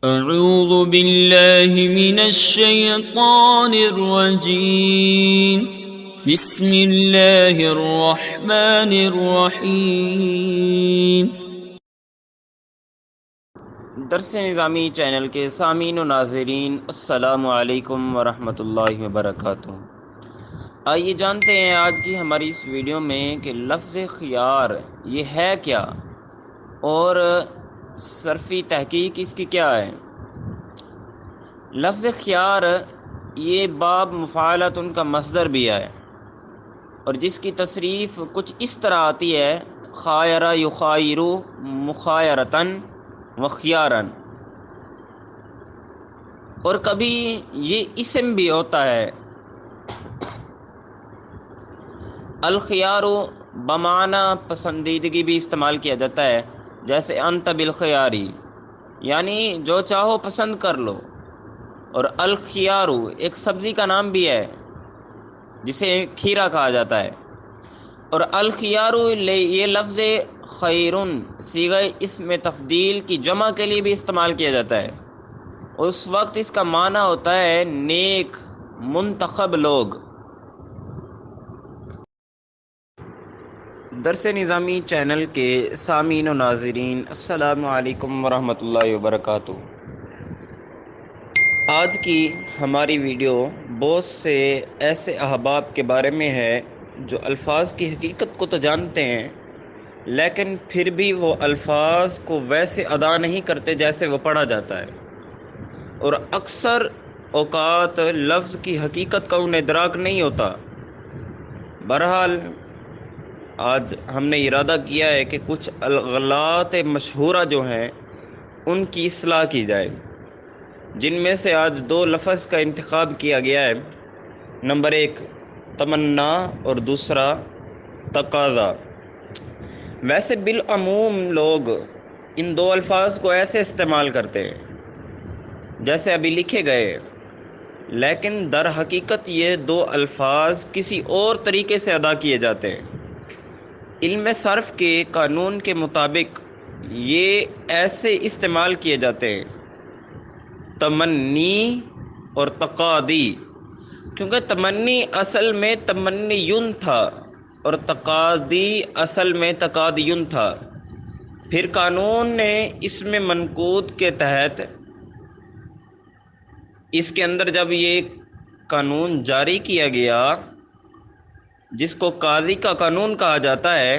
اعوذ باللہ من الشیطان الرجیم بسم اللہ الرحمن الرحیم۔ درس نظامی چینل کے سامعین و ناظرین، السلام علیکم ورحمۃ اللہ وبرکاتہ۔ آئیے جانتے ہیں آج کی ہماری اس ویڈیو میں کہ لفظ خیار یہ ہے کیا اور صرفی تحقیق اس کی کیا ہے۔ لفظ خیار یہ باب مفاعلت ان کا مصدر بھی ہے اور جس کی تصریف کچھ اس طرح آتی ہے: خایرہ یخایرو مخایرتن و خیارن، اور کبھی یہ اسم بھی ہوتا ہے۔ الخیارو بمعنی پسندیدگی بھی استعمال کیا جاتا ہے، جیسے انت بالخیاری یعنی جو چاہو پسند کر لو، اور الخیارو ایک سبزی کا نام بھی ہے جسے کھیرا کہا جاتا ہے۔ اور الخیارو یہ لفظ خیرن صیغہ اسم تفضیل کی جمع کے لیے بھی استعمال کیا جاتا ہے۔ اس وقت اس کا معنی ہوتا ہے نیک منتخب لوگ۔ درس نظامی چینل کے سامعین و ناظرین، السلام علیکم ورحمۃ اللہ وبرکاتہ۔ آج کی ہماری ویڈیو بہت سے ایسے احباب کے بارے میں ہے جو الفاظ کی حقیقت کو تو جانتے ہیں لیکن پھر بھی وہ الفاظ کو ویسے ادا نہیں کرتے جیسے وہ پڑھا جاتا ہے، اور اکثر اوقات لفظ کی حقیقت کا انہیں ادراک نہیں ہوتا۔ بہرحال آج ہم نے ارادہ کیا ہے کہ کچھ الغلات مشہورہ جو ہیں ان کی اصلاح کی جائے، جن میں سے آج دو لفظ کا انتخاب کیا گیا ہے۔ نمبر 1 تمنا اور دوسرا تقاضا۔ ویسے بالعموم لوگ ان دو الفاظ کو ایسے استعمال کرتے ہیں جیسے ابھی لکھے گئے، لیکن در حقیقت یہ دو الفاظ کسی اور طریقے سے ادا کیے جاتے ہیں۔ علم صرف کے قانون کے مطابق یہ ایسے استعمال کیے جاتے ہیں: تمنی اور تقاضی، کیونکہ تمنی اصل میں تمنیون تھا اور تقاضی اصل میں تقاضیون تھا۔ پھر قانون نے اسم منقوط کے تحت اس کے اندر جب یہ قانون جاری کیا گیا جس کو قاضی کا قانون کہا جاتا ہے،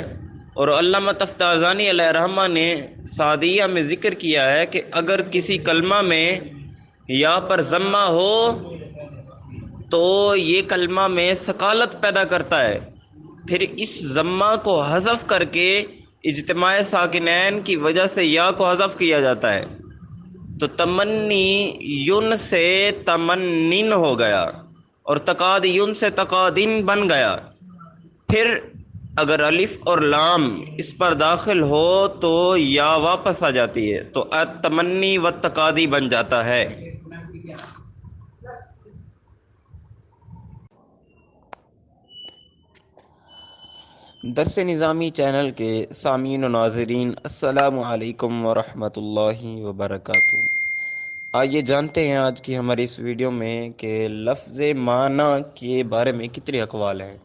اور علامہ تفتازانی علیہ رحمہ نے سعدیہ میں ذکر کیا ہے کہ اگر کسی کلمہ میں یا پر ضمہ ہو تو یہ کلمہ میں ثقالت پیدا کرتا ہے، پھر اس ضمہ کو حذف کر کے اجتماع ساکنین کی وجہ سے یا کو حذف کیا جاتا ہے، تو تمنی یون سے تمنن ہو گیا اور تقاضیون سے تقاضین بن گیا۔ پھر اگر الف اور لام اس پر داخل ہو تو یا واپس آ جاتی ہے، تو التمنی والتقاضی بن جاتا ہے۔ درس نظامی چینل کے سامعین و ناظرین، السلام علیکم ورحمۃ اللہ وبرکاتہ۔ آئیے جانتے ہیں آج کی ہماری اس ویڈیو میں کہ لفظ معنی کے بارے میں کتنے اقوال ہیں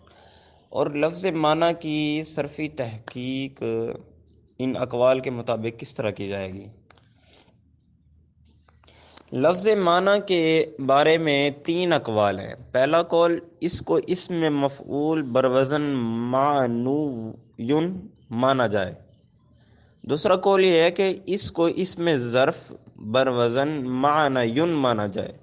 اور لفظ معنی کی صرفی تحقیق ان اقوال کے مطابق کس طرح کی جائے گی۔ لفظ معنی کے بارے میں 3 اقوال ہیں۔ پہلا قول، اس کو اسم مفعول بروزن معنویٌ مانا جائے۔ دوسرا قول یہ ہے کہ اس کو اسم ظرف بروزن معنیٌ مانا جائے۔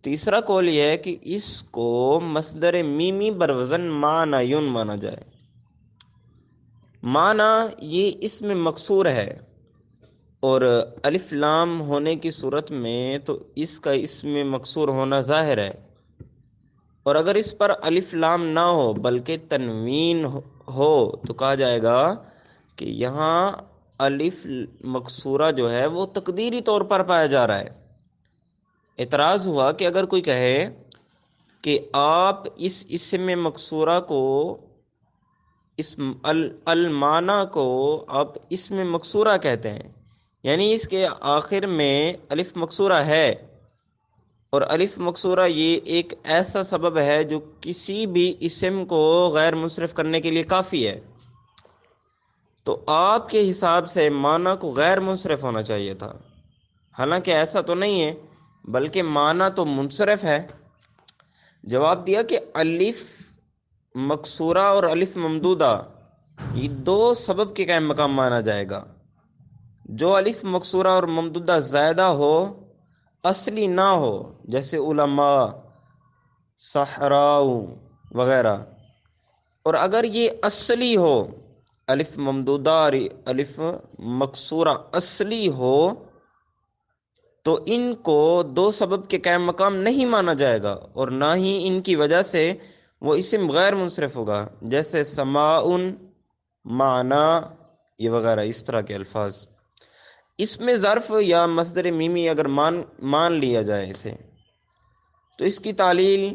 تیسرا قول یہ ہے کہ اس کو مصدر میمی بروزن معنیٌ مانا جائے۔ معنی یہ اسم مکسور ہے اور الف لام ہونے کی صورت میں تو اس کا اسم مکسور ہونا ظاہر ہے، اور اگر اس پر الف لام نہ ہو بلکہ تنوین ہو تو کہا جائے گا کہ یہاں الف مکسورہ جو ہے وہ تقدیری طور پر پایا جا رہا ہے۔ اعتراض ہوا کہ اگر کوئی کہے کہ آپ اس اسم مکسورہ کو اسم المعنی کو آپ اسم مکسورہ کہتے ہیں، یعنی اس کے آخر میں الف مکسورہ ہے، اور الف مکسورہ یہ ایک ایسا سبب ہے جو کسی بھی اسم کو غیر منصرف کرنے کے لیے کافی ہے۔ تو آپ کے حساب سے معنی کو غیر منصرف ہونا چاہیے تھا، حالانکہ ایسا تو نہیں ہے، بلکہ معنی تو منصرف ہے۔ جواب دیا کہ الف مکسورہ اور الف ممدودہ یہ دو سبب کے قائم مقام مانا جائے گا۔ جو الف مکسورہ اور ممدودہ زائدہ ہو، اصلی نہ ہو، جیسے علماء، صحراؤ وغیرہ، اور اگر یہ اصلی ہو، الف ممدودہ اور الف مکسورہ اصلی ہو، تو ان کو دو سبب کے قائم مقام نہیں مانا جائے گا، اور نہ ہی ان کی وجہ سے وہ اسم غیر منصرف ہوگا، جیسے سماعن، معنا، یہ وغیرہ اس طرح کے الفاظ۔ اس میں ظرف یا مصدر میمی اگر مان لیا جائے اسے، تو اس کی تعلیل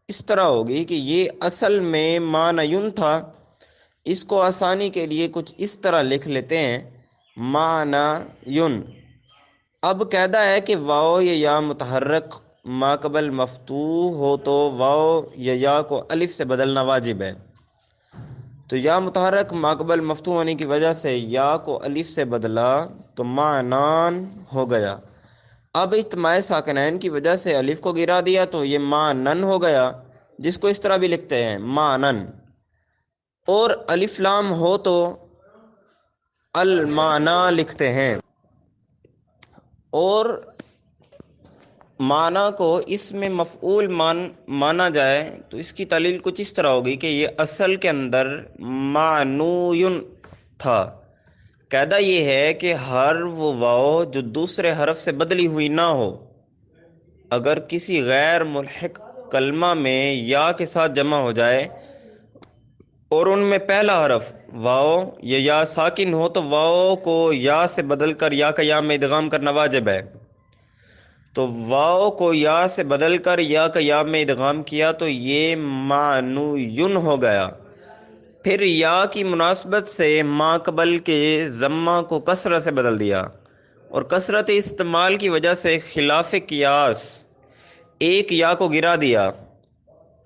اس طرح ہوگی کہ یہ اصل میں معنی تھا، اس کو آسانی کے لیے کچھ اس طرح لکھ لیتے ہیں، معنی۔ اب قاعدہ ہے کہ واو یا یا متحرک ما قبل مفتوح ہو تو واو یا یا کو الف سے بدلنا واجب ہے۔ تو یا متحرک ما قبل مفتوح ہونے کی وجہ سے یا کو الف سے بدلا تو معنان ہو گیا۔ اب اجتماع ساکنین کی وجہ سے الف کو گرا دیا تو یہ معنن ہو گیا، جس کو اس طرح بھی لکھتے ہیں معنن، اور الف لام ہو تو المعنی لکھتے ہیں۔ اور معنی کو اس میں مفعول مانا جائے تو اس کی تعلیل کچھ اس طرح ہوگی کہ یہ اصل کے اندر معنوین تھا۔ قاعدہ یہ ہے کہ ہر وہ واو جو دوسرے حرف سے بدلی ہوئی نہ ہو، اگر کسی غیر ملحق کلمہ میں یا کے ساتھ جمع ہو جائے اور ان میں پہلا حرف واو یا یا ساکن ہو، تو واو کو یا سے بدل کر یا کا یا میں ادغام کرنا واجب ہے۔ تو واو کو یا سے بدل کر یا کا یا میں ادغام کیا تو یہ معنوین ہو گیا۔ پھر یا کی مناسبت سے ما قبل کے ضمہ کو کسرہ سے بدل دیا، اور کثرت استعمال کی وجہ سے خلاف قیاس ایک یا کو گرا دیا۔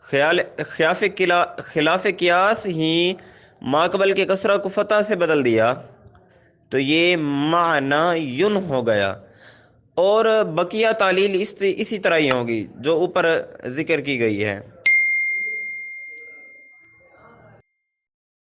خلاف قیاس ہی ما قبل کے کسرہ کو فتح سے بدل دیا تو یہ معنی ہو گیا۔ اور بقیہ تعلیل اسی طرح ہی ہوگی جو اوپر ذکر کی گئی ہے۔